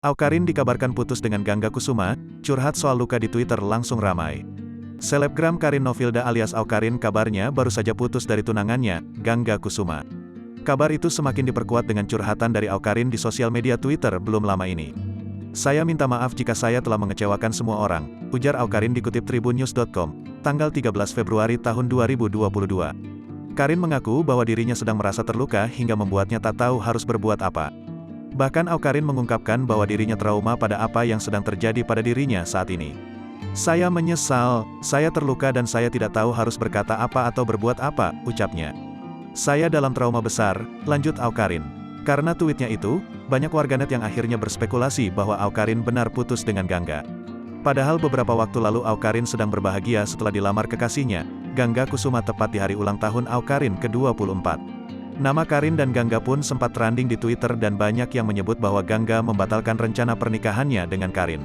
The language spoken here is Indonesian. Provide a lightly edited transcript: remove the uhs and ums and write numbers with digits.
Awkarin dikabarkan putus dengan Gangga Kusuma, curhat soal luka di Twitter langsung ramai. Selebgram Karin Novilda alias Awkarin kabarnya baru saja putus dari tunangannya, Gangga Kusuma. Kabar itu semakin diperkuat dengan curhatan dari Awkarin di sosial media Twitter belum lama ini. "Saya minta maaf jika saya telah mengecewakan semua orang," ujar Awkarin dikutip tribunnews.com, tanggal 13 Februari tahun 2022. Karin mengaku bahwa dirinya sedang merasa terluka hingga membuatnya tak tahu harus berbuat apa. Bahkan Awkarin mengungkapkan bahwa dirinya trauma pada apa yang sedang terjadi pada dirinya saat ini. "Saya menyesal, saya terluka dan saya tidak tahu harus berkata apa atau berbuat apa," ucapnya. "Saya dalam trauma besar," lanjut Awkarin. Karena tweetnya itu, banyak warganet yang akhirnya berspekulasi bahwa Awkarin benar putus dengan Gangga. Padahal beberapa waktu lalu Awkarin sedang berbahagia setelah dilamar kekasihnya, Gangga Kusuma tepat di hari ulang tahun Awkarin ke-24. Nama Karin dan Gangga pun sempat trending di Twitter dan banyak yang menyebut bahwa Gangga membatalkan rencana pernikahannya dengan Karin.